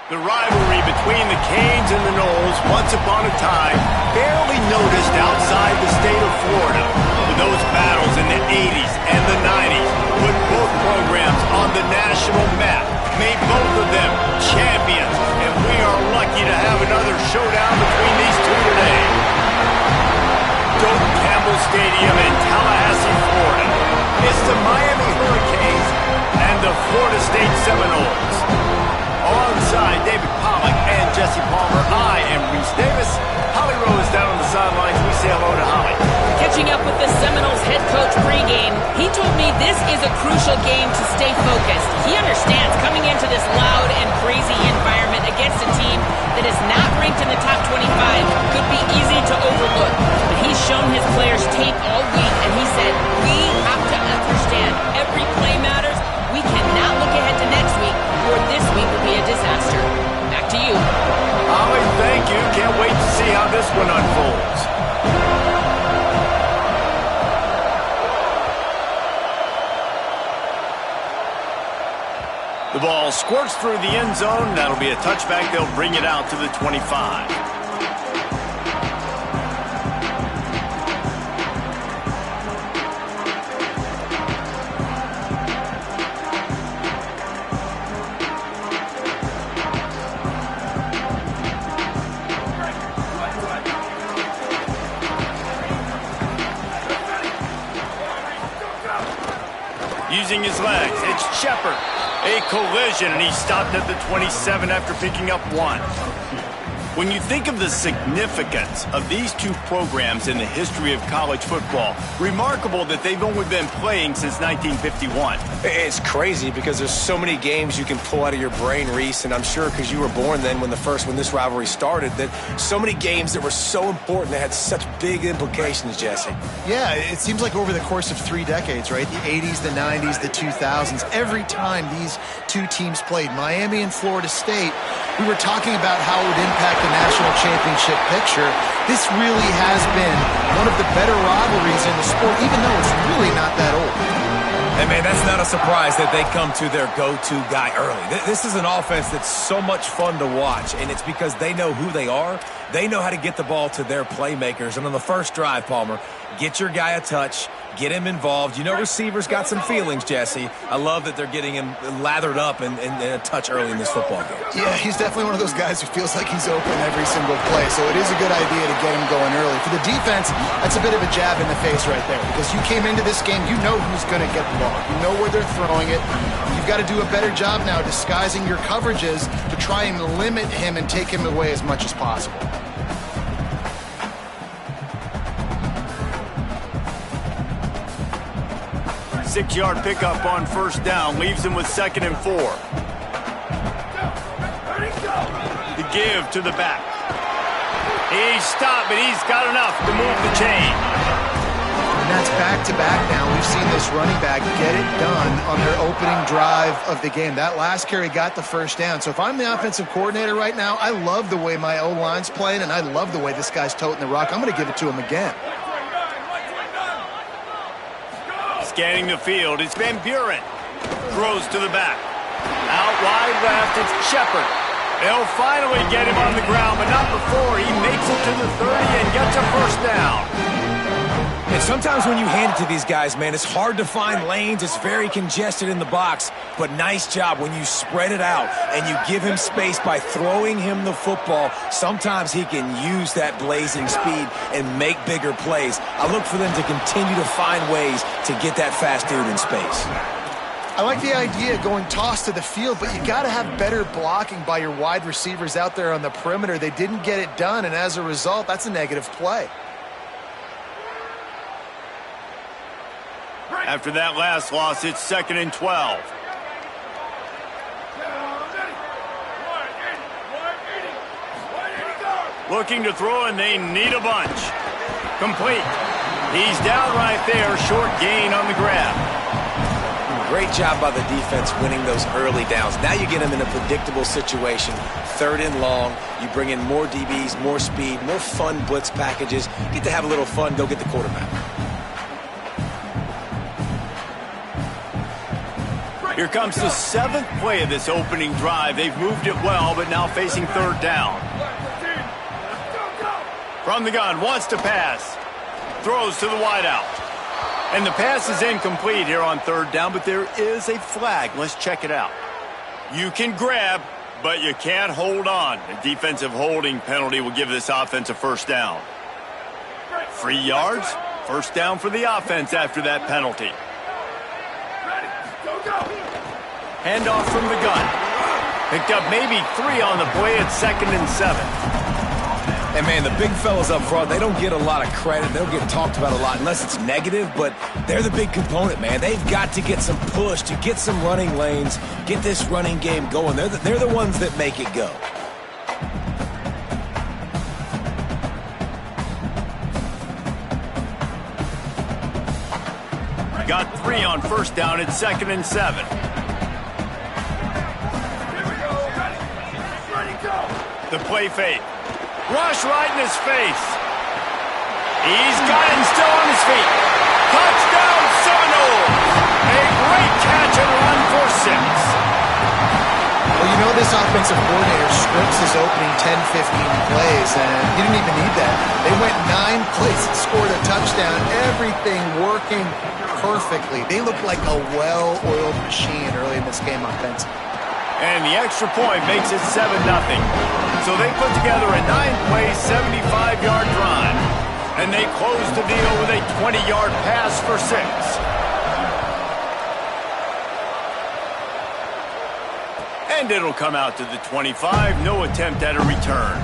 The rivalry between the Canes and the Noles, once upon a time, barely noticed outside the state of Florida. But those battles in the 80s and the 90s put both programs on the national map, made both of them champions, and we are lucky to have another showdown between these two today. Doak Campbell Stadium in Tallahassee, Florida. It's the Miami Hurricanes and the Florida State Seminoles. Alongside David Pollack and Jesse Palmer, I am Reese Davis. Holly Rose down on the sidelines. We say hello to Holly. Catching up with the Seminoles head coach pregame, he told me this is a crucial game to stay focused. He understands coming into this loud and crazy environment against a team that is not ranked in the top 25 could be easy to overlook. But he's shown his players tape all week, and he said, we have to understand every play matters. We cannot look ahead to next week, or this week will be a disaster. Back to you. Holly, thank you. Can't wait to see how this one unfolds. The ball squirts through the end zone. That'll be a touchback. They'll bring it out to the 25. Using his legs, it's Shepard. A collision, and he stopped at the 27 after picking up one. When you think of the significance of these two programs in the history of college football, remarkable that they've only been playing since 1951. It's crazy because there's so many games you can pull out of your brain, Reese, and I'm sure because you were born then when this rivalry started, that so many games that were so important that had such big implications, Jesse. Yeah, it seems like over the course of 3 decades, right? The 80s, the 90s, the 2000s, every time these two teams played, Miami and Florida State, we were talking about how it would impact the national championship picture. This really has been one of the better rivalries in the sport, even though it's really not that old. And, man, that's not a surprise that they come to their go-to guy early. This is an offense that's so much fun to watch, and it's because they know who they are. They know how to get the ball to their playmakers. And on the first drive, Palmer, get your guy a touch, get him involved. You know receivers got some feelings, Jesse. I love that they're getting him lathered up and a touch early in this football game. Yeah, he's definitely one of those guys who feels like he's open every single play, so it is a good idea to get him going early. For the defense, that's a bit of a jab in the face right there, because you came into this game, you know who's going to get the ball. You know where they're throwing it. You've got to do a better job now disguising your coverages to try and limit him and take him away as much as possible. Six-yard pickup on first down leaves him with 2nd and 4. The give to the back. He stopped, but he's got enough to move the chain. And that's back-to-back now. We've seen this running back get it done on their opening drive of the game. That last carry got the first down. So if I'm the offensive coordinator right now, I love the way my O-line's playing, and I love the way this guy's toting the rock. I'm going to give it to him again. Scanning the field, it's Van Buren. Throws to the back. Out wide left, it's Shepard. They'll finally get him on the ground, but not before he makes it to the 30 and gets a first down. And sometimes when you hand it to these guys, man, it's hard to find lanes. It's very congested in the box. But nice job when you spread it out and you give him space by throwing him the football. Sometimes he can use that blazing speed and make bigger plays. I look for them to continue to find ways to get that fast dude in space. I like the idea of going toss to the field, but you got to have better blocking by your wide receivers out there on the perimeter. They didn't get it done, and as a result, that's a negative play. After that last loss, it's 2nd and 12. Looking to throw, and they need a bunch. Complete. He's down right there, short gain on the grab. Great job by the defense winning those early downs. Now you get them in a predictable situation. 3rd and long. You bring in more DBs, more speed, more fun blitz packages. Get to have a little fun. Go get the quarterback. Here comes the 7th play of this opening drive. They've moved it well, but now facing 3rd down. From the gun, wants to pass. Throws to the wideout. And the pass is incomplete here on 3rd down, but there is a flag. Let's check it out. You can grab, but you can't hold on. A defensive holding penalty will give this offense a 1st down. 3 yards, 1st down for the offense after that penalty. Handoff from the gun. Picked up maybe 3 on the play at 2nd and 7. And, man, the big fellas up front, they don't get a lot of credit. They don't get talked about a lot unless it's negative, but they're the big component, man. They've got to get some push, to get some running lanes, get this running game going. They're the ones that make it go. Got 3 on 1st down at 2nd and 7. The play fake. Rush right in his face. He's got it and still on his feet. Touchdown Seminoles. A great catch and run for 6. Well, you know this offensive coordinator scripts his opening 10-15 plays, and he didn't even need that. They went 9 plays and scored a touchdown. Everything working perfectly. They look like a well-oiled machine early in this game offensively. And the extra point makes it 7-0. So they put together a 9-play, 75-yard drive. And they close the deal with a 20-yard pass for 6. And it'll come out to the 25. No attempt at a return.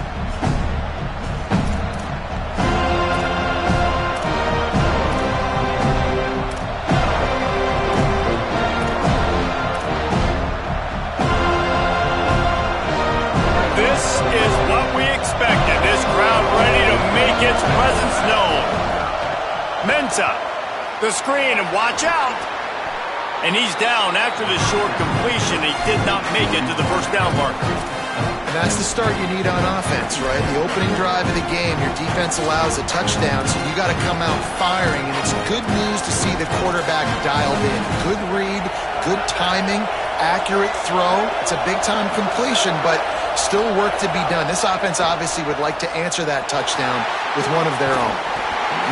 This is what we expected. This crowd ready to make its presence known. Ncaa, the screen, and watch out. And he's down after the short completion. He did not make it to the 1st down marker. And that's the start you need on offense, right? The opening drive of the game, your defense allows a touchdown, so you got to come out firing. And it's good news to see the quarterback dialed in. Good read, good timing, accurate throw. It's a big-time completion, but still work to be done. This offense obviously would like to answer that touchdown with one of their own.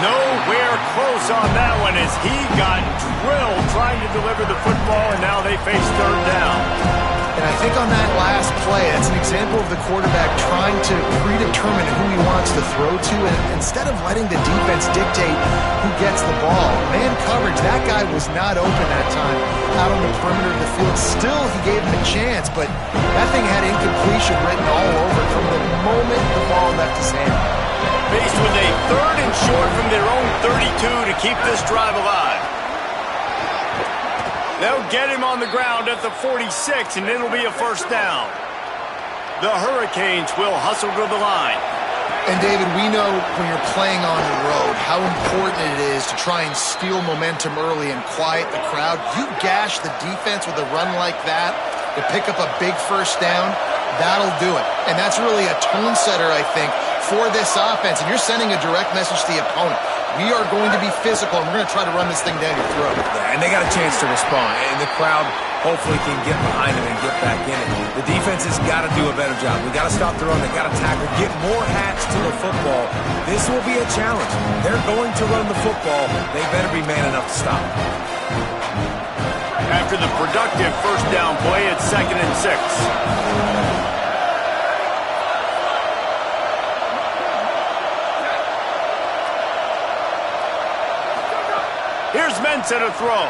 Nowhere close on that one as he got drilled trying to deliver the football, and now they face 3rd down. And I think on that last play, that's an example of the quarterback trying to predetermine who he wants to throw to, and instead of letting the defense dictate who gets the ball. Man coverage, that guy was not open that time out on the perimeter of the field. Still, he gave him a chance, but that thing had incompletion written all over it from the moment the ball left his hand. Faced with a 3rd and short from their own 32 to keep this drive alive. They'll get him on the ground at the 46, and it'll be a 1st down. The Hurricanes will hustle to the line. And, David, we know when you're playing on the road how important it is to try and steal momentum early and quiet the crowd. You gash the defense with a run like that to pick up a big 1st down, that'll do it. And that's really a tone setter, I think, for this offense. And you're sending a direct message to the opponent. We are going to be physical, and we're going to try to run this thing down your throat. Yeah, and they got a chance to respond, and the crowd hopefully can get behind them and get back in it. The defense has got to do a better job. We got to stop the run. They got to tackle, get more hats to the football. This will be a challenge. They're going to run the football. They better be man enough to stop. After the productive 1st down play, it's 2nd and 6. Here's Ncaa to throw.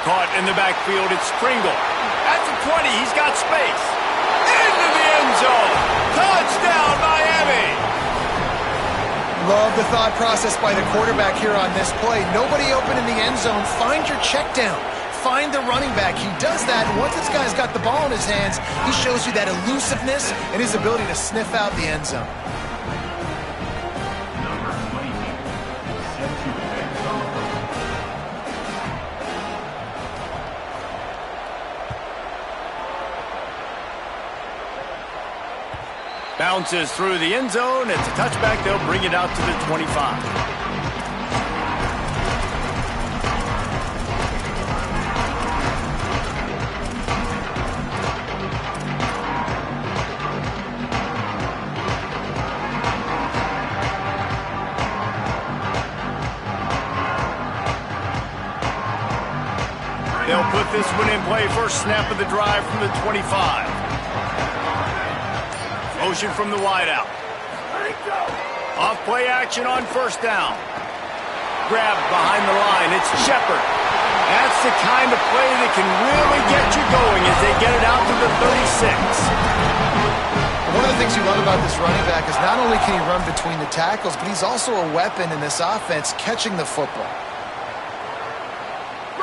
Caught in the backfield, it's Pringle. At the 20, he's got space. Into the end zone. Touchdown, Miami. Love the thought process by the quarterback here on this play. Nobody open in the end zone. Find your check down. Find the running back. He does that, and once this guy's got the ball in his hands, he shows you that elusiveness and his ability to sniff out the end zone. Bounces through the end zone. It's a touchback. They'll bring it out to the 25. this one in play. First snap of the drive from the 25. Motion from the wideout. Off play action on first down. Grab behind the line. It's Shepard. That's the kind of play that can really get you going as they get it out to the 36. One of the things you love about this running back is not only can he run between the tackles, but he's also a weapon in this offense catching the football.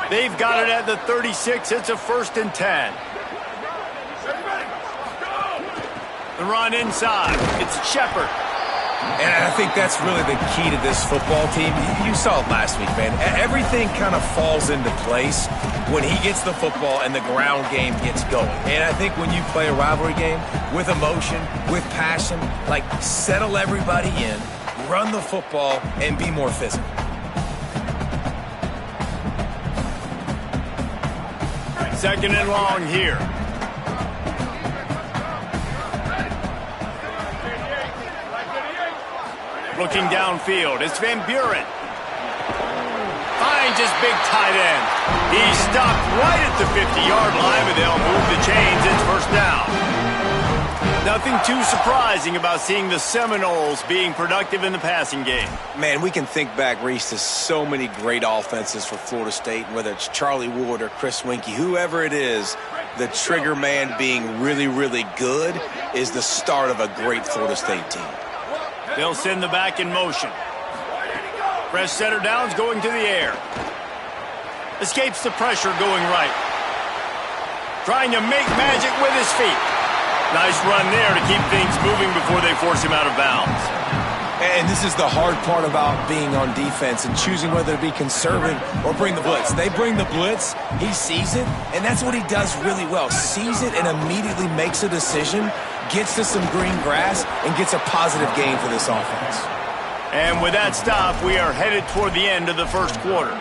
They've got it at the 36. It's a 1st and 10. The run inside. It's Shepard. And I think that's really the key to this football team. You saw it last week, man. Everything kind of falls into place when he gets the football and the ground game gets going. And I think when you play a rivalry game with emotion, with passion, like settle everybody in, run the football, and be more physical. Second and long here. Looking downfield, it's Van Buren. Finds his big tight end. He stopped right at the 50-yard line, but they'll move the chains. It's first down. Nothing too surprising about seeing the Seminoles being productive in the passing game. Man, we can think back, Reese, to so many great offenses for Florida State, whether it's Charlie Ward or Chris Winkie, whoever it is, the trigger man being really, really good is the start of a great Florida State team. They'll send the back in motion. Fresh setter downs going to the air. Escapes the pressure going right. Trying to make magic with his feet. Nice run there to keep things moving before they force him out of bounds. And this is the hard part about being on defense and choosing whether to be conservative or bring the blitz. They bring the blitz, he sees it, and that's what he does really well. Sees it and immediately makes a decision, gets to some green grass, and gets a positive gain for this offense. And with that stop, we are headed toward the end of the first quarter.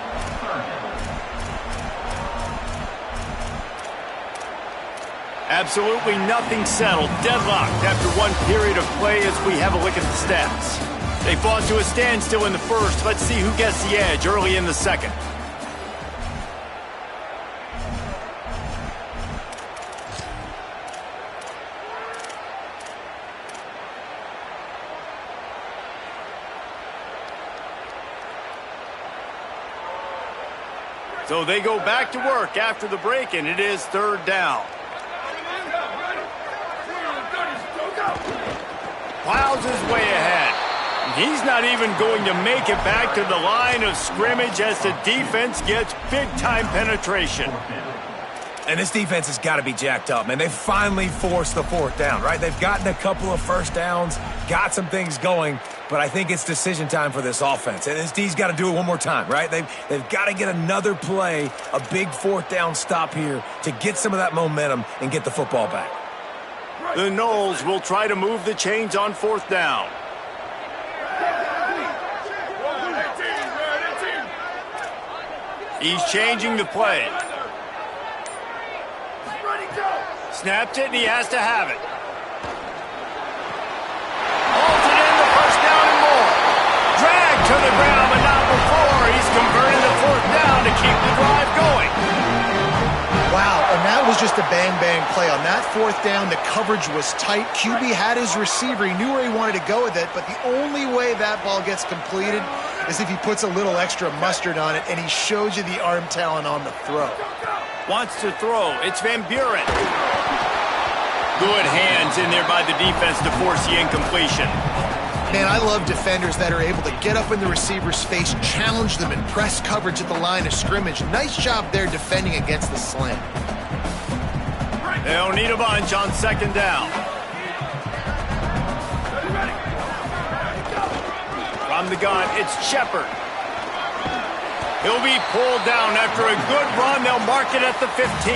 Absolutely nothing settled. Deadlocked after one period of play as we have a look at the stats. They fought to a standstill in the first. Let's see who gets the edge early in the second. So they go back to work after the break, and it is third down. Plows his way ahead. He's not even going to make it back to the line of scrimmage as the defense gets big-time penetration. And this defense has got to be jacked up, man. They finally forced the fourth down, right? They've gotten a couple of first downs, got some things going, but I think it's decision time for this offense. And this D's got to do it one more time, right? They've got to get another play, a big fourth down stop here to get some of that momentum and get the football back. The Noles will try to move the chains on fourth down. He's changing the play. Snapped it, and he has to have it. Halted in the first down and more. Dragged to the ground, but not before. He's converted the fourth down to keep the drive going. Wow, and that was just a bang-bang play. On that fourth down, the coverage was tight. QB had his receiver. He knew where he wanted to go with it, but the only way that ball gets completed is if he puts a little extra mustard on it, and he shows you the arm talent on the throw. Wants to throw. It's Van Buren. Good hands in there by the defense to force the incompletion. Man, I love defenders that are able to get up in the receiver's face, challenge them, and press coverage at the line of scrimmage. Nice job there defending against the slant. They'll need a bunch on second down. From the gun, it's Shepard. He'll be pulled down after a good run. They'll mark it at the 15.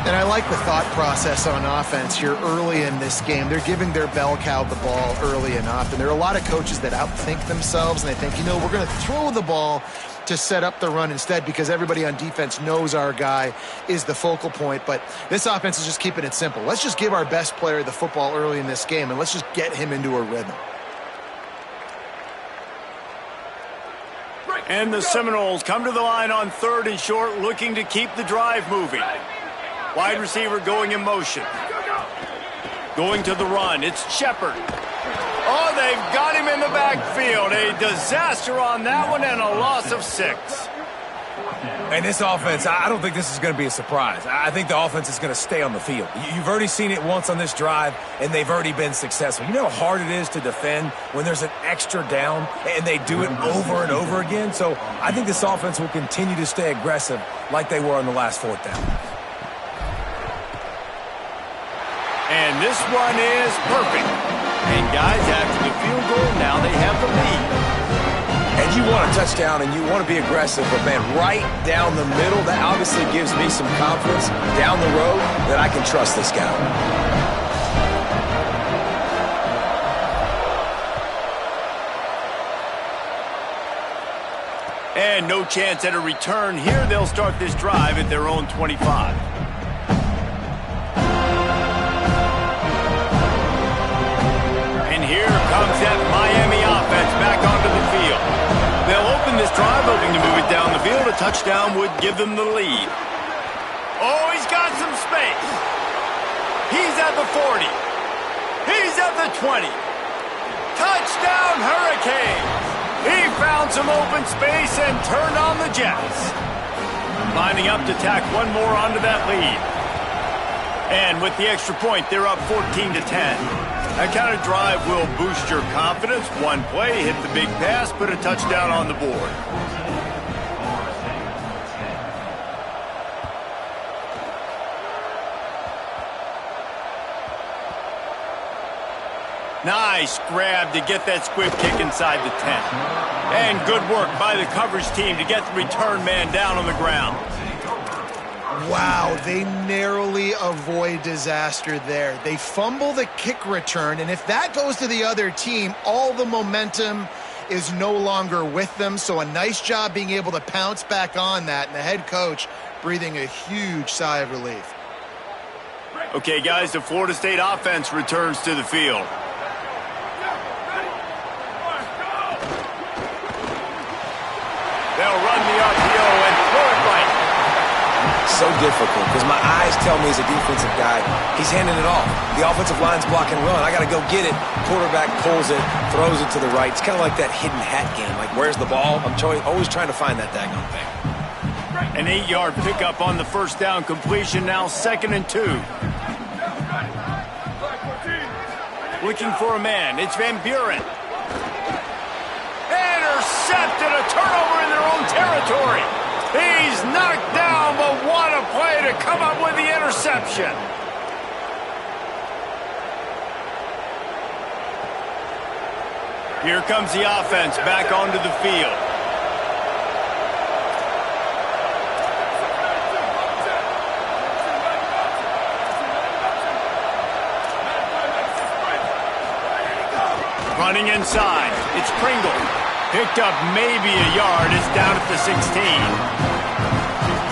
And I like the thought process on offense here early in this game. They're giving their bell cow the ball early and often. There are a lot of coaches that outthink themselves, and they think, we're going to throw the ball to set up the run instead because everybody on defense knows our guy is the focal point. But this offense is just keeping it simple. Let's just give our best player the football early in this game, and let's just get him into a rhythm. And the Seminoles come to the line on 3rd and short, looking to keep the drive moving. Wide receiver going in motion. Going to the run. It's Shepard. Oh, they've got him in the backfield. A disaster on that one and a loss of 6. And this offense, I don't think this is going to be a surprise. I think the offense is going to stay on the field. You've already seen it once on this drive, and they've already been successful. You know how hard it is to defend when there's an extra down, and they do it over and over again? So I think this offense will continue to stay aggressive like they were on the last 4th down. And this one is perfect. And guys, after the field goal, now they have the lead. And you want a touchdown and you want to be aggressive, but man, right down the middle, that obviously gives me some confidence down the road that I can trust this guy. And no chance at a return here. They'll start this drive at their own 25. And here comes that Miami offense back onto the field. They'll open this drive, hoping to move it down the field. A touchdown would give them the lead. Oh, he's got some space. He's at the 40. He's at the 20. Touchdown, Hurricanes. He found some open space and turned on the Jets. Lining up to tack one more onto that lead. And with the extra point, they're up 14-10. That kind of drive will boost your confidence. One play, hit the big pass, put a touchdown on the board. Nice grab to get that squib kick inside the 10. And good work by the coverage team to get the return man down on the ground. Wow, they narrowly avoid disaster there. They fumble the kick return, and if that goes to the other team, all the momentum is no longer with them. So a nice job being able to pounce back on that, and the head coach breathing a huge sigh of relief. Okay, guys, the Florida State offense returns to the field. They'll run the RPO and throw it right. So difficult because my eyes tell me as a defensive guy, he's handing it off. The offensive line's blocking run. I got to go get it. Quarterback pulls it, throws it to the right. It's kind of like that hidden hat game. Like, where's the ball? I'm always trying to find that daggone thing. An 8-yard pickup on the first down completion, now 2nd and 2. Looking for a man. It's Van Buren. Intercepted, a turnover in their own territory. He's knocked down, but what a play to come up with the interception. Here comes the offense back onto the field. Running inside, it's Pringle. Picked up maybe a yard. It's down at the 16.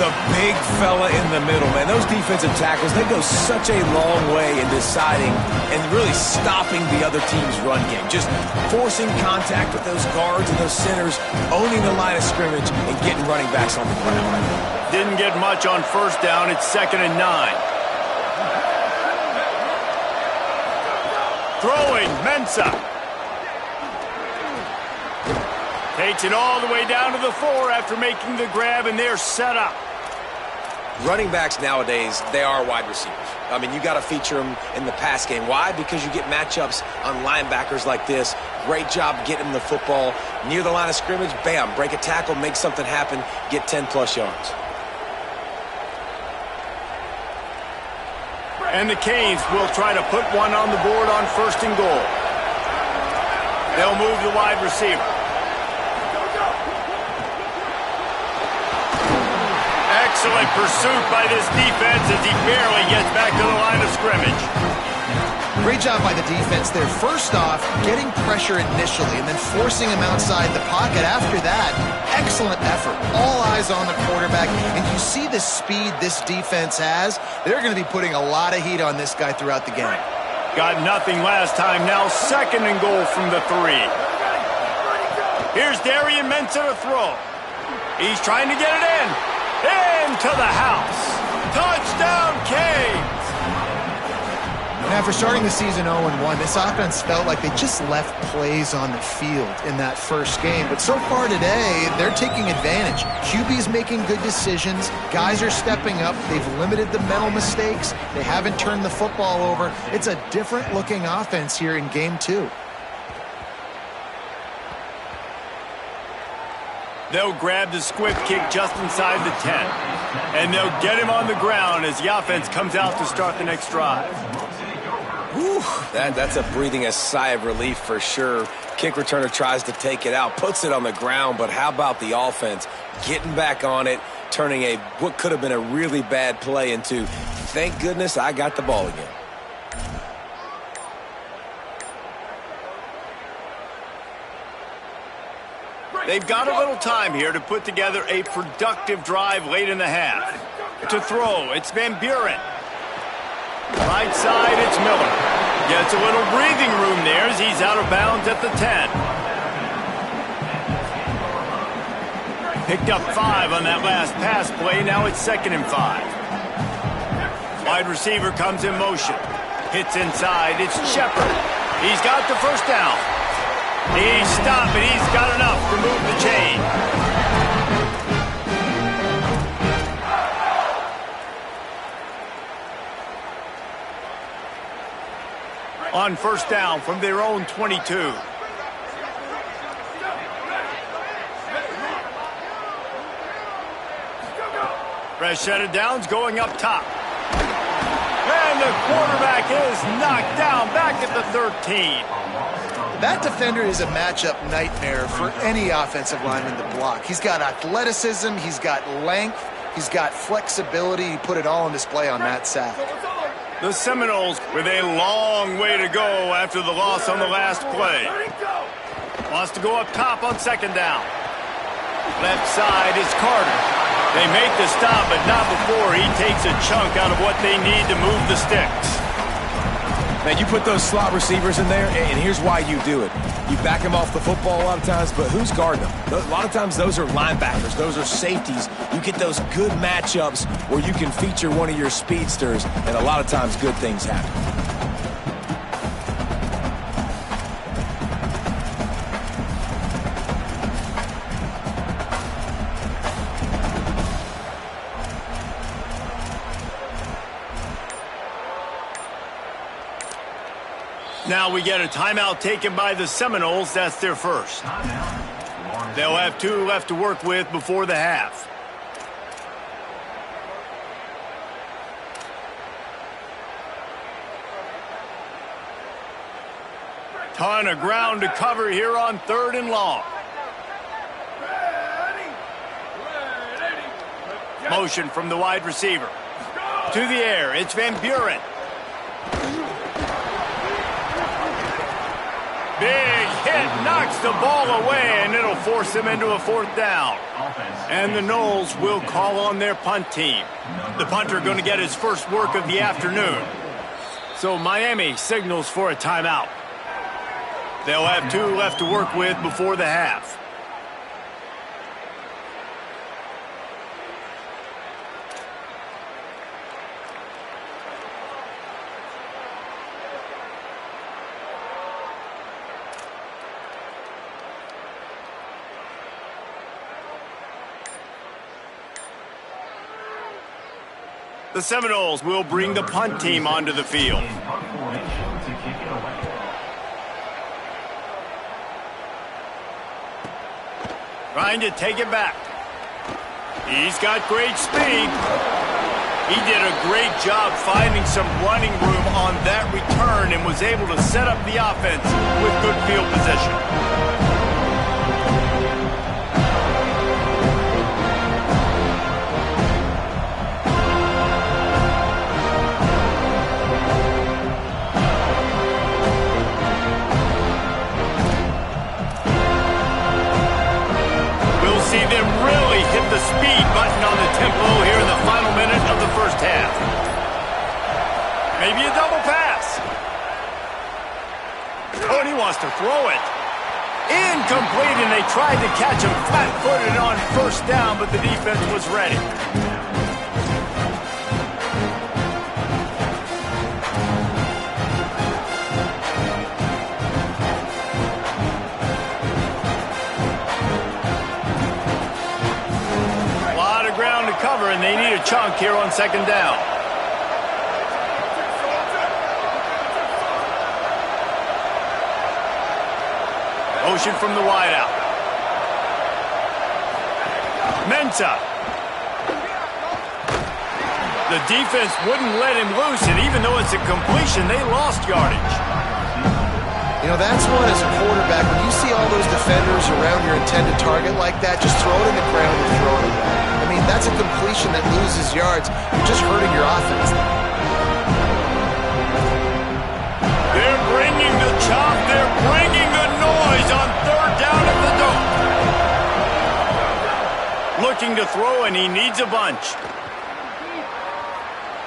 The big fella in the middle, man. Those defensive tackles, they go such a long way in deciding and really stopping the other team's run game. Just forcing contact with those guards and those centers, owning the line of scrimmage, and getting running backs on the ground. Didn't get much on first down. It's 2nd and 9. Throwing, Ncaa. Takes it all the way down to the 4 after making the grab, and they're set up. Running backs nowadays, they are wide receivers. I mean, you got to feature them in the pass game. Why? Because you get matchups on linebackers like this. Great job getting them the football near the line of scrimmage. Bam, break a tackle, make something happen, get 10-plus yards. And the Canes will try to put one on the board on 1st and goal. They'll move the wide receiver. Excellent pursuit by this defense as he barely gets back to the line of scrimmage. Great job by the defense there. First off, getting pressure initially and then forcing him outside the pocket after that. Excellent effort. All eyes on the quarterback. And you see the speed this defense has. They're going to be putting a lot of heat on this guy throughout the game. Got nothing last time. Now 2nd and goal from the 3. Here's Darian Ncaa to throw. He's trying to get it in. Into the house. Touchdown, Canes. And after starting the season 0-1, this offense felt like they just left plays on the field in that first game. But so far today, they're taking advantage. QB's making good decisions. Guys are stepping up. They've limited the mental mistakes. They haven't turned the football over. It's a different-looking offense here in Game 2. They'll grab the squift kick just inside the 10. And they'll get him on the ground as the offense comes out to start the next drive. Whew, that's a breathing a sigh of relief for sure. Kick returner tries to take it out, puts it on the ground, but how about the offense getting back on it, turning what could have been a really bad play into, thank goodness I got the ball again. They've got a little time here to put together a productive drive late in the half. To throw, it's Van Buren. Right side, it's Miller. Gets a little breathing room there as he's out of bounds at the 10. Picked up 5 on that last pass play. Now it's 2nd and 5. Wide receiver comes in motion. Hits inside. It's Shepard. He's got the first down. He's stopped, and he's got enough to move the chain. On first down from their own 22. Fresh set of downs going up top. And the quarterback is knocked down back at the 13. That defender is a matchup nightmare for any offensive lineman to block. He's got athleticism, he's got length, he's got flexibility. He put it all on display on that sack. The Seminoles with a long way to go after the loss on the last play. Wants to go up top on 2nd down. Left side is Carter. They make the stop, but not before he takes a chunk out of what they need to move the sticks. Man, you put those slot receivers in there, and here's why you do it. You back them off the football a lot of times, but who's guarding them? A lot of times those are linebackers. Those are safeties. You get those good matchups where you can feature one of your speedsters, and a lot of times good things happen. Now we get a timeout taken by the Seminoles. That's their first. They'll have 2 left to work with before the half. Ton of ground to cover here on 3rd and long. Motion from the wide receiver. To the air, it's Van Buren. Big hit, knocks the ball away, and it'll force them into a 4th down. And the Noles will call on their punt team. The punter going to get his first work of the afternoon. So Miami signals for a timeout. They'll have 2 left to work with before the half. The Seminoles will bring the punt team onto the field. Trying to take it back. He's got great speed. He did a great job finding some running room on that return and was able to set up the offense with good field position. See them really hit the speed button on the tempo here in the final minute of the first half. Maybe a double pass. Oh, and he wants to throw it. Incomplete, and they tried to catch him flat-footed on first down, but the defense was ready. A lot of ground to cover, and they need a chunk here on second down. Motion from the wideout. Ncaa. The defense wouldn't let him loose, and even though it's a completion, they lost yardage. You know, that's one as a quarterback. When you see all those defenders around your intended target like that, just throw it in the ground and throw it away. I mean, that's a completion that loses yards. You're just hurting your offense. They're bringing the chop. They're bringing the noise on third down at the dome. Looking to throw, and he needs a bunch.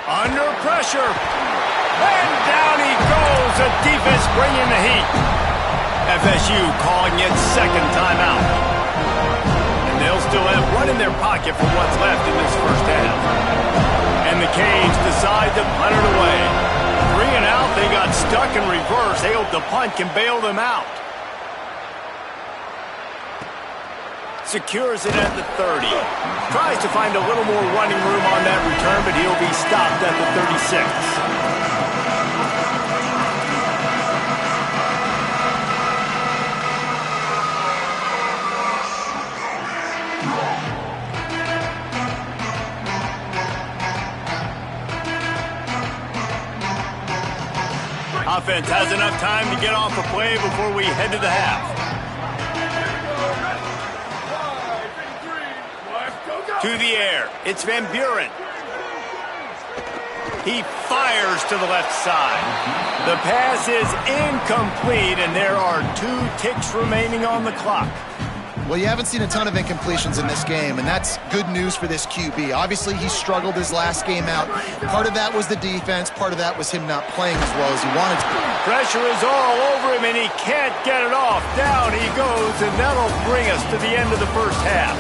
Under pressure. And down he goes. The defense bringing the heat. FSU calling it second timeout. And they'll still have one in their pocket for what's left in this first half. And the Canes decide to punt it away. 3 and out, they got stuck in reverse. They hope the punt can bail them out. Secures it at the 30. Tries to find a little more running room on that return, but he'll be stopped at the 36. Offense has enough time to get off a play before we head to the half. To the air. It's Van Buren. He fires to the left side. The pass is incomplete, and there are 2 ticks remaining on the clock. Well, you haven't seen a ton of incompletions in this game, and that's good news for this QB. Obviously, he struggled his last game out. Part of that was the defense. Part of that was him not playing as well as he wanted to. Pressure is all over him, and he can't get it off. Down he goes, and that'll bring us to the end of the first half.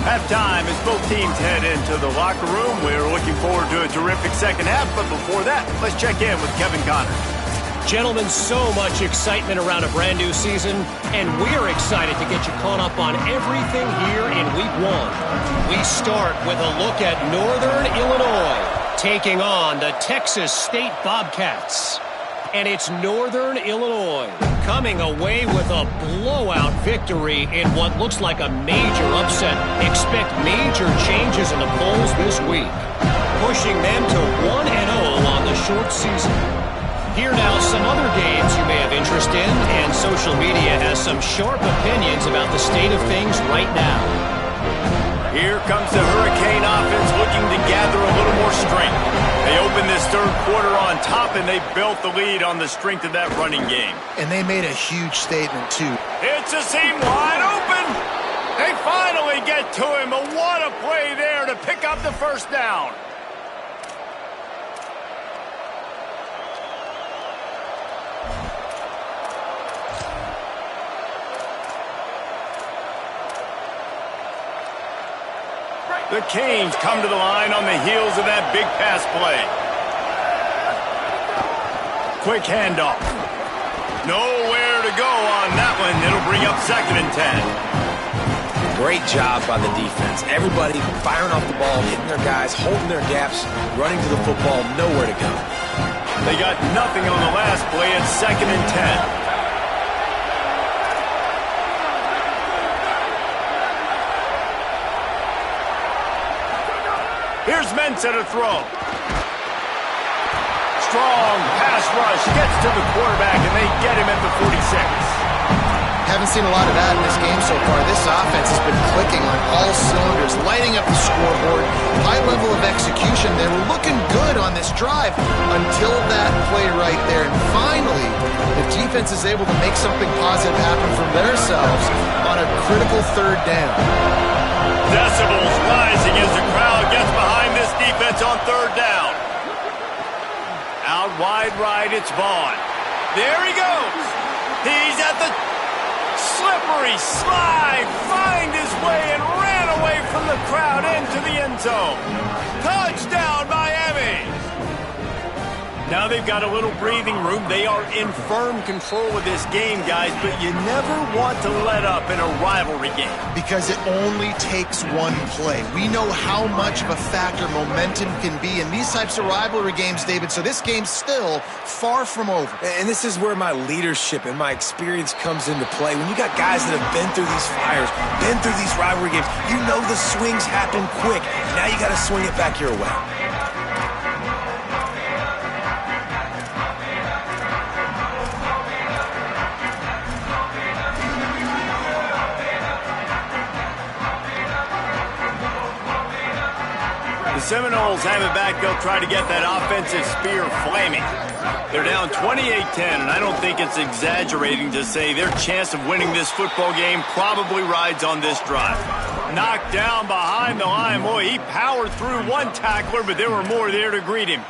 Halftime as both teams head into the locker room. We're looking forward to a terrific second half, but before that, let's check in with Kevin Connors. Gentlemen, so much excitement around a brand new season, and we're excited to get you caught up on everything here in Week 1. We start with a look at Northern Illinois taking on the Texas State Bobcats. And it's Northern Illinois coming away with a blowout victory in what looks like a major upset. Expect major changes in the polls this week, pushing them to 1-0 on the short season. Here now, some other games you may have interest in, and social media has some sharp opinions about the state of things right now. Here comes the Hurricane offense looking to gather a little more strength. They opened this third quarter on top, and they built the lead on the strength of that running game. And they made a huge statement, too. It's a seam wide open. They finally get to him, but what a play there to pick up the first down. The Canes come to the line on the heels of that big pass play. Quick handoff. Nowhere to go on that one. It'll bring up 2nd and 10. Great job by the defense. Everybody firing off the ball, hitting their guys, holding their gaps, running to the football, nowhere to go. They got nothing on the last play. It's 2nd and 10. Here's Ncaa to throw. Strong pass rush. Gets to the quarterback, and they get him at the 46. Haven't seen a lot of that in this game so far. This offense has been clicking on all cylinders, lighting up the scoreboard. High level of execution. They were looking good on this drive until that play right there. And finally, the defense is able to make something positive happen for themselves on a critical third down. Decibels rising as the crowd gets behind this defense on third down. Out wide right, it's Vaughn. There he goes. He's at the slippery slide, find his way and ran away from the crowd into the end zone. Touchdown, Miami! Now they've got a little breathing room. They are in firm control of this game, guys, but you never want to let up in a rivalry game. Because it only takes one play. We know how much of a factor momentum can be in these types of rivalry games, David, so this game's still far from over. And this is where my leadership and my experience comes into play. When you got guys that have been through these fires, been through these rivalry games, you know the swings happen quick. Now you got to swing it back your way. The Seminoles have it back. They'll try to get that offensive spear flaming. They're down 28-10, and I don't think it's exaggerating to say their chance of winning this football game probably rides on this drive. Knocked down behind the line. Boy, he powered through one tackler, but there were more there to greet him.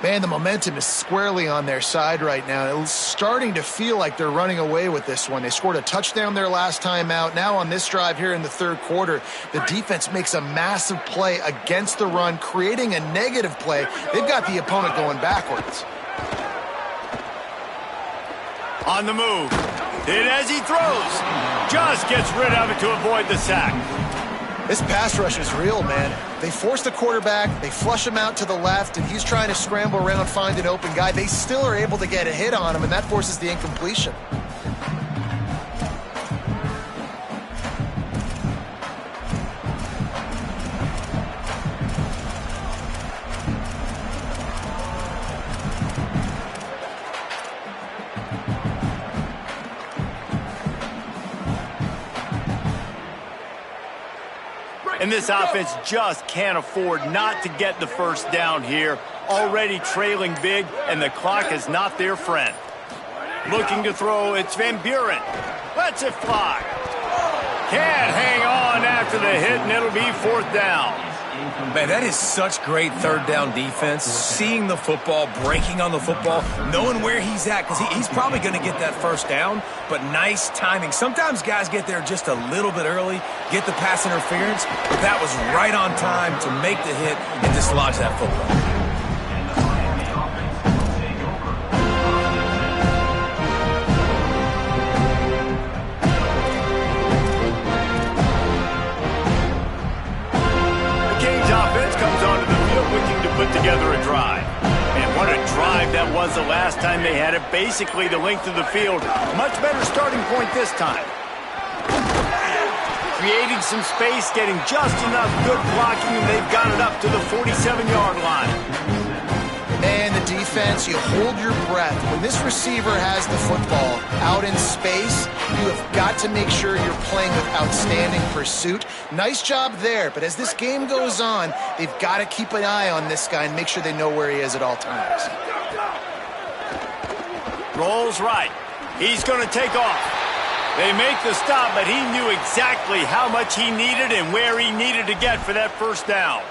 Man, the momentum is squarely on their side right now. It's starting to feel like they're running away with this one. They scored a touchdown their last time out. Now on this drive here in the third quarter, the defense makes a massive play against the run, creating a negative play. They've got the opponent going backwards. On the move. Hit as he throws. Just gets rid of it to avoid the sack. This pass rush is real, man. They force the quarterback, they flush him out to the left, and he's trying to scramble around, find an open guy. They still are able to get a hit on him, and that forces the incompletion. And this offense just can't afford not to get the first down here. Already trailing big, and the clock is not their friend. Looking to throw, it's Van Buren. Lets it fly. Can't hang on after the hit, and it'll be fourth down. Man, that is such great third down defense. Seeing the football, breaking on the football, knowing where he's at, because he's probably going to get that first down, but nice timing. Sometimes guys get there just a little bit early, get the pass interference, but that was right on time to make the hit and dislodge that football. Put together a drive. And what a drive that was the last time they had it. Basically the length of the field. Much better starting point this time. Creating some space, getting just enough good blocking, and they've got it up to the 47-yard line. Man, the defense, you hold your breath. When this receiver has the football out in space, you have got to make sure you're playing with outstanding pursuit. Nice job there, but as this game goes on, they've got to keep an eye on this guy and make sure they know where he is at all times. Rolls right. He's going to take off. They make the stop, but he knew exactly how much he needed and where he needed to get for that first down.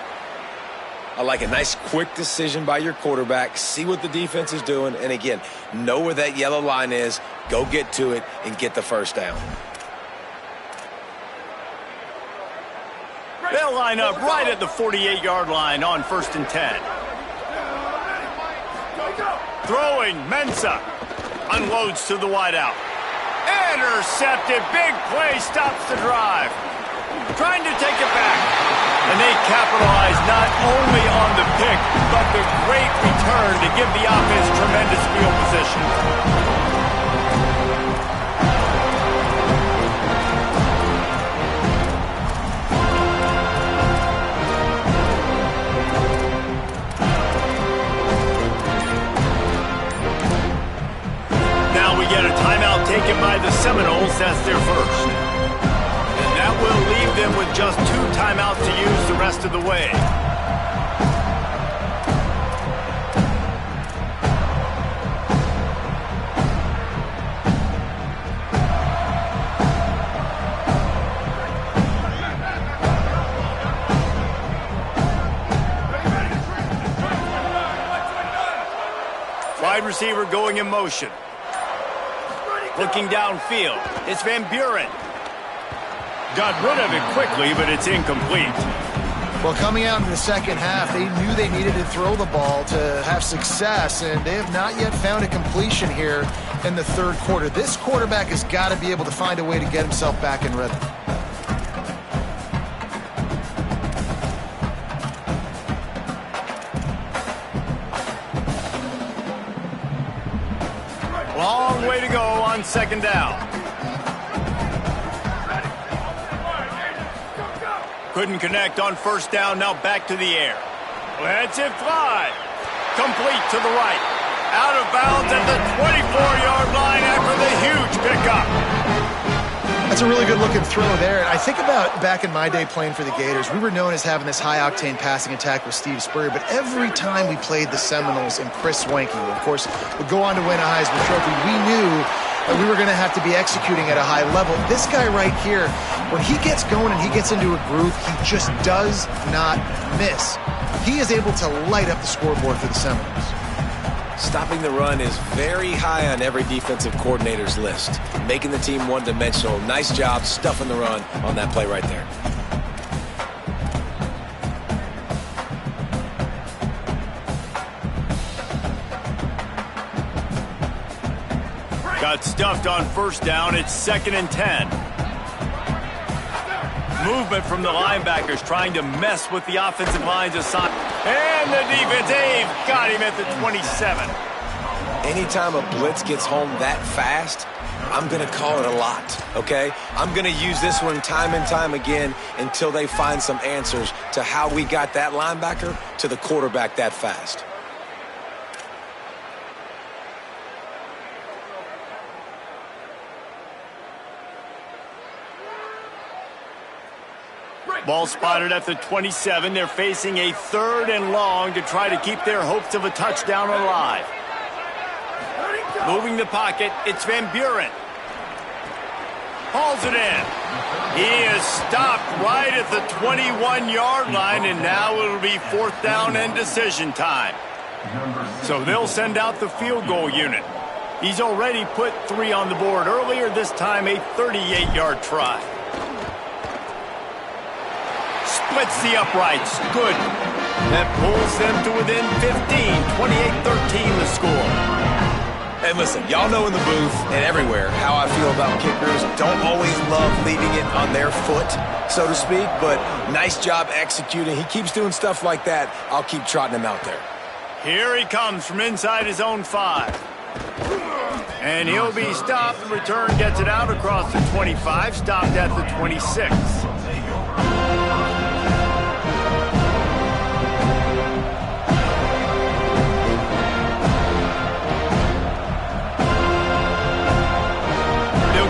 I like a nice quick decision by your quarterback. See what the defense is doing. And again, know where that yellow line is. Go get to it and get the first down. They'll line up right at the 48-yard line on 1st and 10. Throwing, Ncaa. Unloads to the wideout. Intercepted. Big play. Stops the drive. Trying to take it back. And they capitalize not only on the pick, but the great return to give the offense tremendous field position. Now we get a timeout taken by the Seminoles. That's their first. That will leave them with just 2 timeouts to use the rest of the way. Wide receiver going in motion. Looking downfield. It's Van Buren. Got rid of it quickly, but it's incomplete. Well, coming out in the second half, they knew they needed to throw the ball to have success, and they have not yet found a completion here in the third quarter. This quarterback has got to be able to find a way to get himself back in rhythm. Long way to go on second down. Couldn't connect on first down, now back to the air. Lets it fly. Complete to the right. Out of bounds at the 24-yard line after the huge pickup. That's a really good-looking throw there. And I think about back in my day playing for the Gators, we were known as having this high-octane passing attack with Steve Spurrier, but every time we played the Seminoles and Chris Swanky, who, of course, would go on to win a Heisman Trophy, we knew that we were going to have to be executing at a high level. This guy right here, when he gets going and he gets into a groove, he just does not miss. He is able to light up the scoreboard for the Seminoles. Stopping the run is very high on every defensive coordinator's list. Making the team one-dimensional. Nice job stuffing the run on that play right there. Got stuffed on first down. It's 2nd and 10. Movement from the linebackers trying to mess with the offensive line's assignment. And the defense, they've got him at the 27. Anytime a blitz gets home that fast, I'm going to call it a lot, okay? I'm going to use this one time and time again until they find some answers to how we got that linebacker to the quarterback that fast. Ball spotted at the 27. They're facing a 3rd and long to try to keep their hopes of a touchdown alive. Moving the pocket, it's Van Buren. Hauls it in. He is stopped right at the 21-yard line, and now it'll be 4th down and decision time. So they'll send out the field goal unit. He's already put 3 on the board earlier, this time a 38-yard try. Splits the uprights. Good. That pulls them to within 15. 28-13 the score. And listen, y'all know in the booth and everywhere how I feel about kickers. Don't always love leaving it on their foot, so to speak, but nice job executing. He keeps doing stuff like that. I'll keep trotting him out there. Here he comes from inside his own 5. And he'll be stopped. Return gets it out across the 25, stopped at the 26.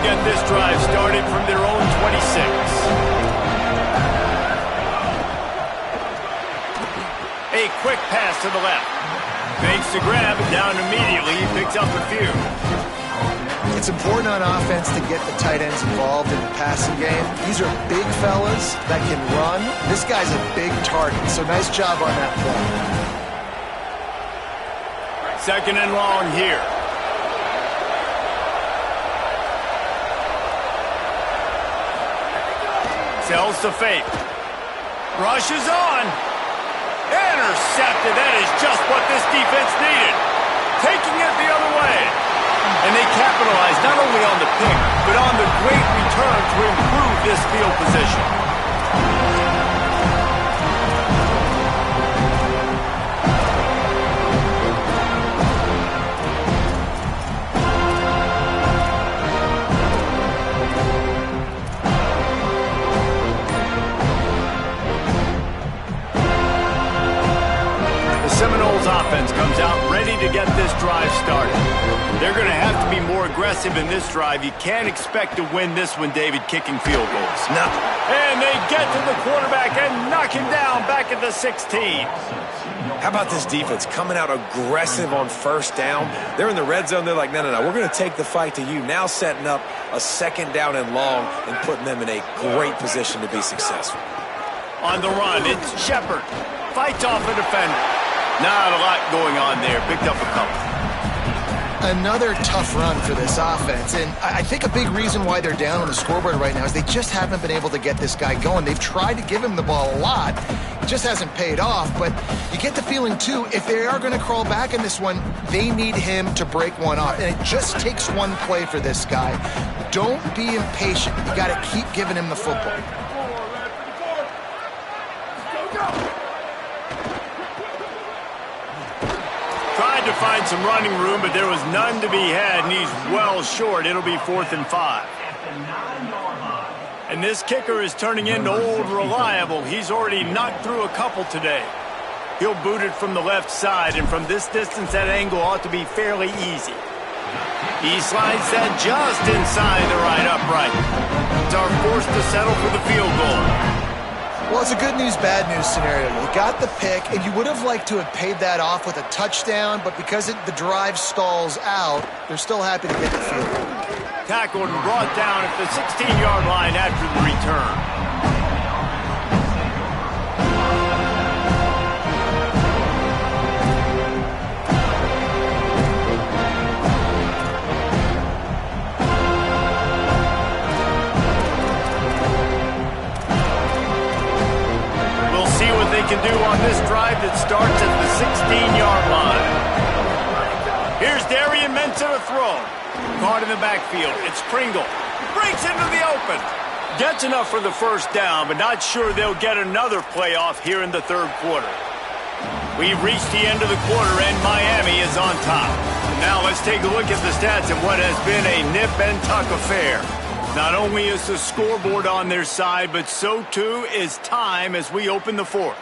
Get this drive started from their own 26. A quick pass to the left. Makes the grab and down immediately. He picks up a few. It's important on offense to get the tight ends involved in the passing game. These are big fellas that can run. This guy's a big target, so nice job on that play. 2nd and long here. Tells to fake. Rushes on. Intercepted. That is just what this defense needed. Taking it the other way. And they capitalized not only on the pick, but on the great return to improve this field position. Seminoles offense comes out ready to get this drive started. They're going to have to be more aggressive in this drive. You can't expect to win this one, David, kicking field goals. No. And they get to the quarterback and knock him down back at the 16. How about this defense coming out aggressive on first down? They're in the red zone. They're like, no, we're going to take the fight to you. Now setting up a 2nd down and long and putting them in a great position to be successful. On the run, it's Shepard. Fights off a defender. Not a lot going on there. Picked up a couple. Another tough run for this offense, and I think a big reason why they're down on the scoreboard right now is they just haven't been able to get this guy going. They've tried to give him the ball a lot. It just hasn't paid off, but you get the feeling, too, if they are going to crawl back in this one, they need him to break one off, and it just takes one play for this guy. Don't be impatient. You got to keep giving him the football. Tried to find some running room, but there was none to be had, and he's well short. It'll be 4th and 5. And this kicker is turning into old reliable. He's already knocked through a couple today. He'll boot it from the left side, and from this distance, that angle ought to be fairly easy. He slides that just inside the right upright. It's our forced to settle for the field goal. Well, it's a good news, bad news scenario. You got the pick, and you would have liked to have paid that off with a touchdown, but because the drive stalls out, they're still happy to get the field goal. Tackled and brought down at the 16-yard line after the return. Can do on this drive that starts at the 16-yard line. Here's Darian Ncaa to throw. Caught in the backfield. It's Pringle. Breaks into the open. Gets enough for the first down, but not sure they'll get another playoff here in the third quarter. We've reached the end of the quarter, and Miami is on top. Now let's take a look at the stats of what has been a nip-and-tuck affair. Not only is the scoreboard on their side, but so too is time as we open the fourth.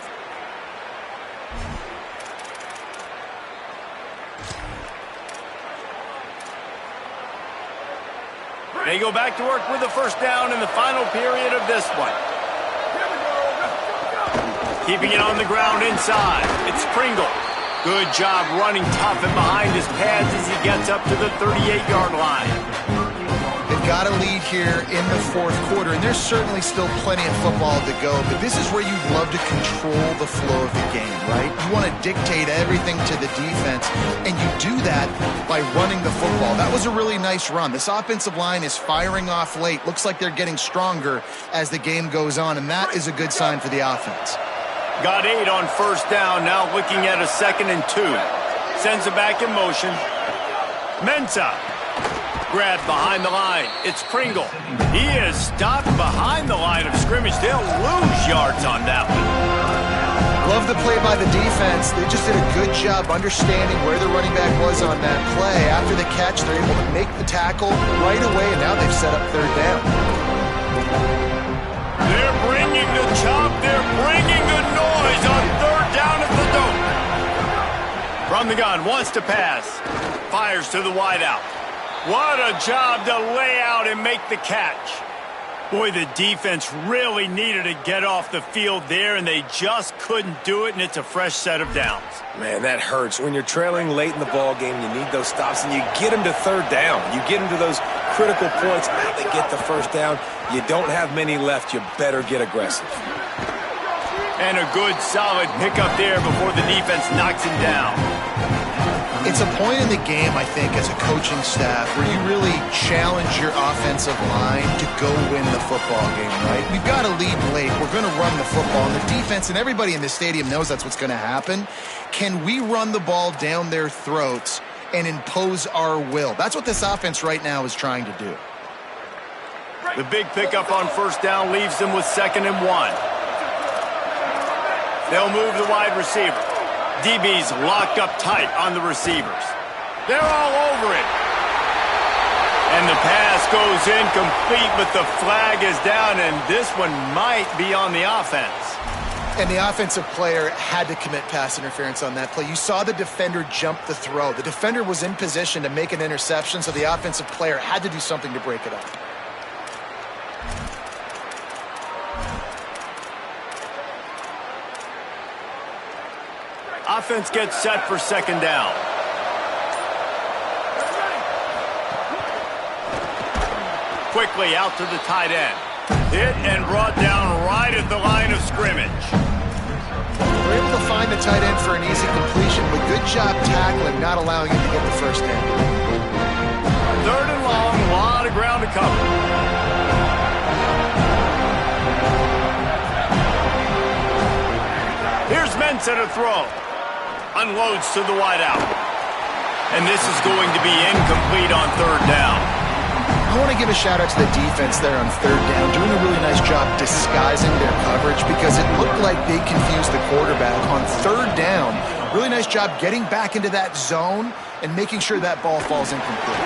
They go back to work with the first down in the final period of this one. Keeping it on the ground inside. It's Pringle. Good job running tough and behind his pads as he gets up to the 38-yard line. They've got a lead here in the fourth quarter, and there's certainly still plenty of football to go, but this is where you'd love to control the flow of the game, right? You want to dictate everything to the defense, and you do that by running the football. That was a really nice run. This offensive line is firing off late. Looks like they're getting stronger as the game goes on, and that is a good sign for the offense. Got 8 on first down, now looking at a 2nd and 2. Sends it back in motion. Ncaa. Grabbed behind the line. It's Pringle. He is stopped behind the line of scrimmage. They'll lose yards on that one. Love the play by the defense. They just did a good job understanding where the running back was on that play. After the catch, they're able to make the tackle right away, and now they've set up third down. They're bringing the chop. They're bringing the noise on third down at the dome. From the gun, wants to pass. Fires to the wideout. What a job to lay out and make the catch. Boy, the defense really needed to get off the field there, and they just couldn't do it, and it's a fresh set of downs. Man, that hurts. When you're trailing late in the ball game, you need those stops, and you get them to third down. You get them to those critical points. Now they get the first down. You don't have many left. You better get aggressive. And a good, solid pickup there before the defense knocks him down. It's a point in the game, I think, as a coaching staff where you really challenge your offensive line to go win the football game, right? We've got to lead late. We're going to run the football. And the defense and everybody in the stadium knows that's what's going to happen. Can we run the ball down their throats and impose our will? That's what this offense right now is trying to do. The big pickup on first down leaves them with 2nd and 1. They'll move the wide receiver. DB's locked up tight on the receivers. They're all over it. And the pass goes incomplete, but the flag is down, and this one might be on the offense. And the offensive player had to commit pass interference on that play. You saw the defender jump the throw. The defender was in position to make an interception, so the offensive player had to do something to break it up. Offense gets set for 2nd down. Quickly out to the tight end. Hit and brought down right at the line of scrimmage. They're able to find the tight end for an easy completion, but good job tackling, not allowing him to get the first down. set a throw. Unloads to the wideout. And this is going to be incomplete on third down. I want to give a shout out to the defense there on third down, doing a really nice job disguising their coverage because it looked like they confused the quarterback on third down. Really nice job getting back into that zone and making sure that ball falls incomplete.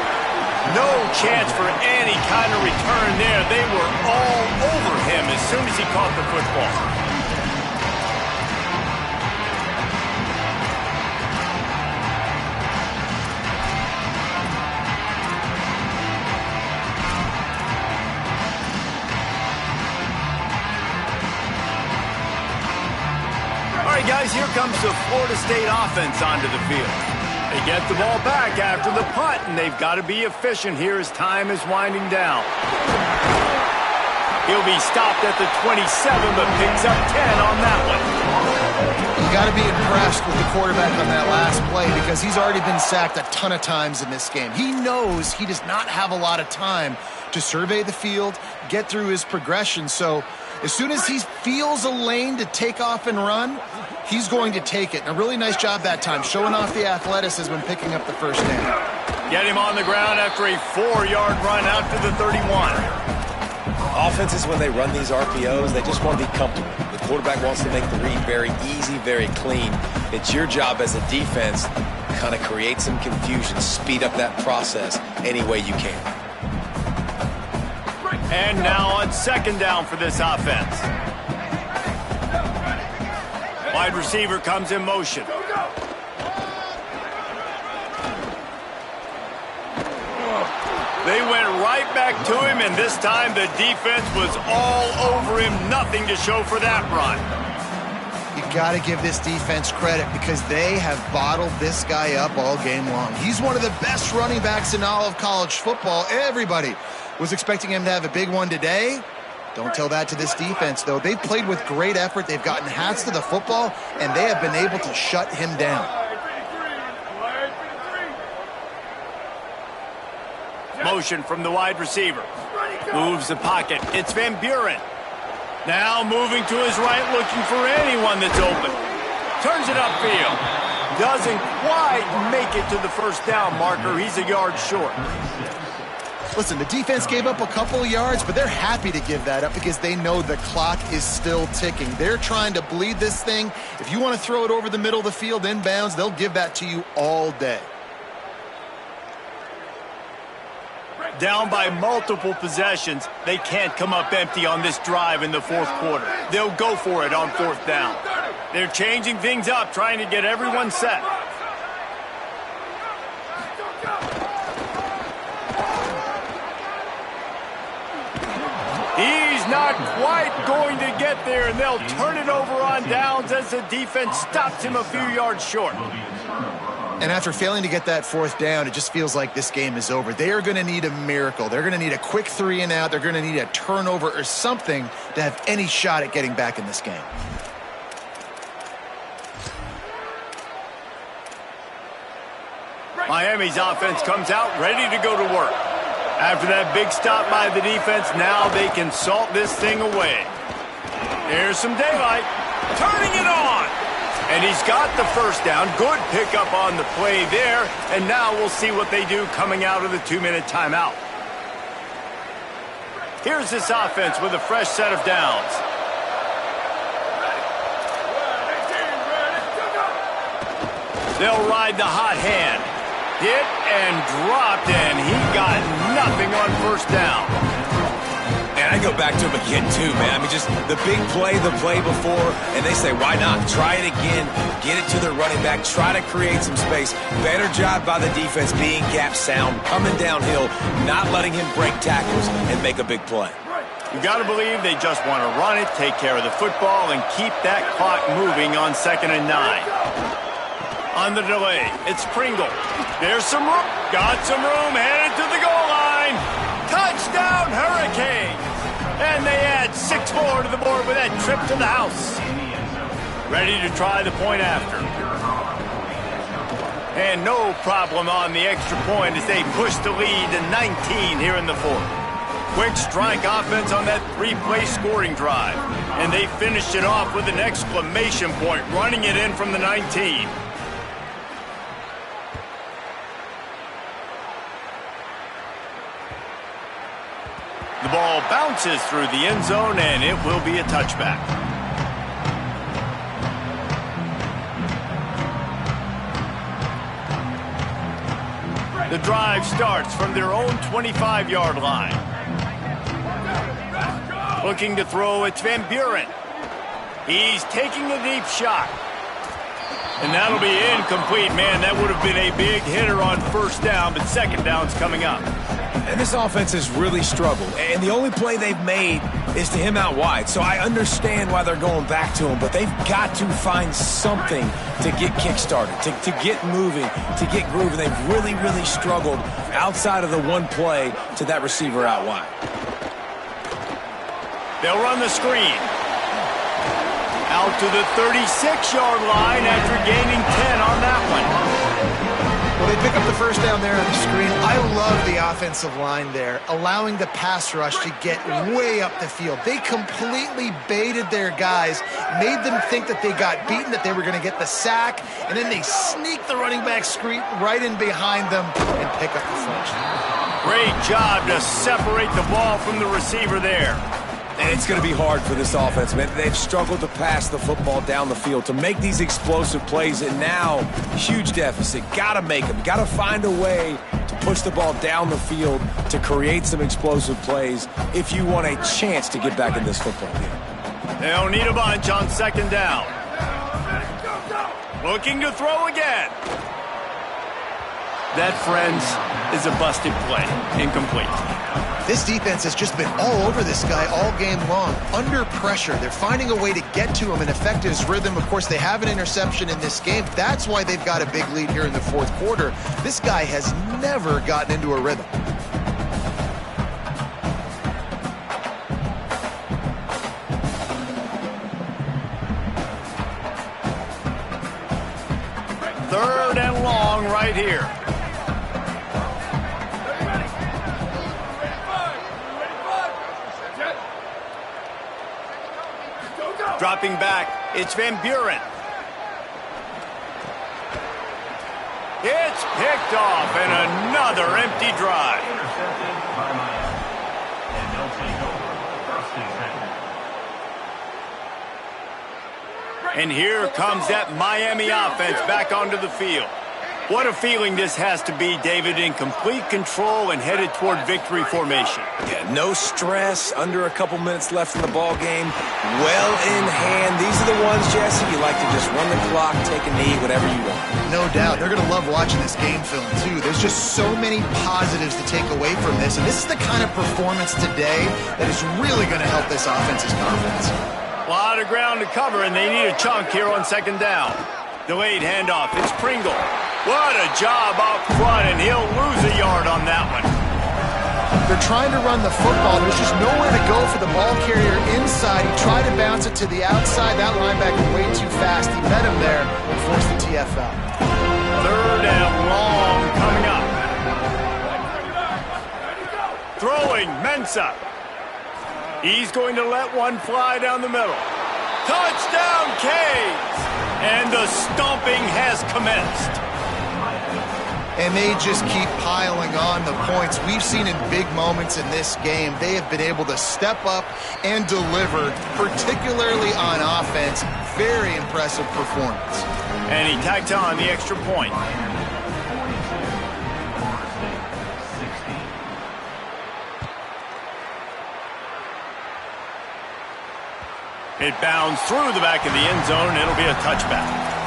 No chance for any kind of return there. They were all over him as soon as he caught the football. Guys, here comes the Florida State offense onto the field. They get the ball back after the punt, and they've got to be efficient here as time is winding down. He'll be stopped at the 27, but picks up 10 on that one. You got to be impressed with the quarterback on that last play because he's already been sacked a ton of times in this game. He knows he does not have a lot of time to survey the field, get through his progression, so as soon as he feels a lane to take off and run, he's going to take it. And a really nice job that time, showing off the athleticism and picking up the first down. Get him on the ground after a 4-yard run out to the 31. Offenses, when they run these RPOs, they just want to be comfortable. The quarterback wants to make the read very easy, very clean. It's your job as a defense to kind of create some confusion, speed up that process any way you can. And now on second down for this offense. Wide receiver comes in motion. They went right back to him, and this time the defense was all over him. Nothing to show for that run. You got to give this defense credit because they have bottled this guy up all game long. He's one of the best running backs in all of college football. Everybody was expecting him to have a big one today. Don't tell that to this defense, though. They've played with great effort. They've gotten hats to the football, and they have been able to shut him down. Motion from the wide receiver. Moves the pocket. It's Van Buren. Now moving to his right, looking for anyone that's open. Turns it upfield. Doesn't quite make it to the first down marker. He's a yard short. Listen, the defense gave up a couple of yards, but they're happy to give that up because they know the clock is still ticking. They're trying to bleed this thing. If you want to throw it over the middle of the field inbounds, they'll give that to you all day. Down by multiple possessions, they can't come up empty on this drive in the fourth quarter. They'll go for it on fourth down. They're changing things up, trying to get everyone set. He's not quite going to get there, and they'll turn it over on downs as the defense stops him a few yards short. And after failing to get that fourth down, it just feels like this game is over. They are going to need a miracle. They're going to need a quick 3-and-out. They're going to need a turnover or something to have any shot at getting back in this game. Miami's offense comes out ready to go to work. After that big stop by the defense, now they can salt this thing away. Here's some daylight. Turning it on. And he's got the first down. Good pickup on the play there. And now we'll see what they do coming out of the 2-minute timeout. Here's this offense with a fresh set of downs. They'll ride the hot hand. Hit and dropped, and he got nothing on first down. And I go back to him again, too, man. I mean, just the big play, the play before, and they say, why not? Try it again. Get it to their running back. Try to create some space. Better job by the defense being gap sound, coming downhill, not letting him break tackles and make a big play. You got to believe they just want to run it, take care of the football, and keep that clock moving on 2nd and 9. On the delay, it's Pringle. There's some room. Got some room. Headed to the goal line. Touchdown, Hurricanes. And they add 6 more to the board with that trip to the house. Ready to try the point after. And no problem on the extra point as they push the lead to 19 here in the fourth. Quick strike offense on that three-play scoring drive. And they finished it off with an exclamation point, running it in from the 19. The ball bounces through the end zone, and it will be a touchback. The drive starts from their own 25-yard line. Looking to throw, it's Van Buren. He's taking a deep shot. And that'll be incomplete. Man, that would have been a big hitter on first down, but second down's coming up. And this offense has really struggled. And the only play they've made is to him out wide. So I understand why they're going back to him, but they've got to find something to get kick-started, to get moving, to get grooving. They've really, really struggled outside of the one play to that receiver out wide. They'll run the screen. Out to the 36-yard line after gaining 10 on that one. Well, they pick up the first down there on the screen. I love the offensive line there, allowing the pass rush to get way up the field. They completely baited their guys, made them think that they got beaten, that they were going to get the sack, and then they sneak the running back screen right in behind them and pick up the first. Great job to separate the ball from the receiver there. And it's going to be hard for this offense, man. They've struggled to pass the football down the field, to make these explosive plays, and now, huge deficit. Got to make them. Got to find a way to push the ball down the field to create some explosive plays if you want a chance to get back in this football game. They'll need a bunch on second down. Looking to throw again. That, friends, is a busted play. Incomplete. This defense has just been all over this guy all game long. Under pressure, they're finding a way to get to him and affect his rhythm. Of course, they have an interception in this game. That's why they've got a big lead here in the fourth quarter. This guy has never gotten into a rhythm. Third and long right here. Dropping back, it's Van Buren. It's picked off, and another empty drive. And here comes that Miami offense back onto the field. What a feeling this has to be, David, in complete control and headed toward victory formation. Yeah, no stress, under a couple minutes left in the ball game, well in hand. These are the ones, Jesse, you like to just run the clock, take a knee, whatever you want. No doubt. They're going to love watching this game film, too. There's just so many positives to take away from this, and this is the kind of performance today that is really going to help this offense's confidence. A lot of ground to cover, and they need a chunk here on second down. Delayed handoff. It's Pringle. What a job out front, and he'll lose a yard on that one. They're trying to run the football. There's just nowhere to go for the ball carrier inside. He tried to bounce it to the outside. That linebacker way too fast. He met him there and forced the TFL. Third and long coming up. Throwing, Ncaa. He's going to let one fly down the middle. Touchdown, Canes! And the stomping has commenced. And they just keep piling on the points. We've seen in big moments in this game, they have been able to step up and deliver, particularly on offense. Very impressive performance. And he tacked on the extra point. It bounds through the back of the end zone, and it'll be a touchback.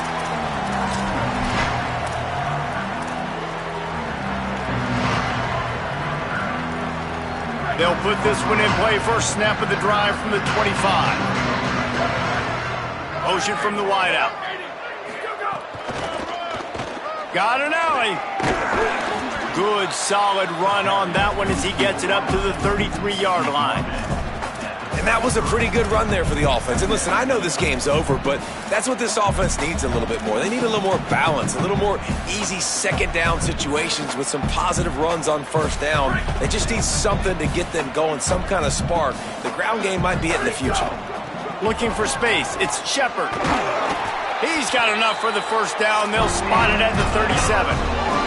They'll put this one in play. First snap of the drive from the 25. Motion from the wideout. Got an alley. Good, solid run on that one as he gets it up to the 33-yard line. And And that was a pretty good run there for the offense. And listen, I know this game's over, but that's what this offense needs a little bit more. They need a little more balance, a little more easy second down situations with some positive runs on first down. They just need something to get them going, some kind of spark. The ground game might be it in the future. Looking for space. It's Shepard. He's got enough for the first down. They'll spot it at the 37.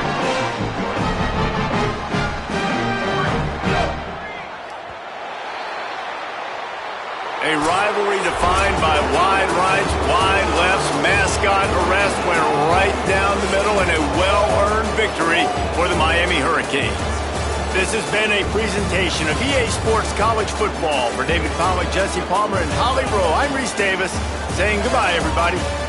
A rivalry defined by wide rights, wide lefts. Mascot arrest went right down the middle, and a well-earned victory for the Miami Hurricanes. This has been a presentation of EA Sports College Football. For David Pollack, Jesse Palmer, and Holly Rowe, I'm Reese Davis saying goodbye, everybody.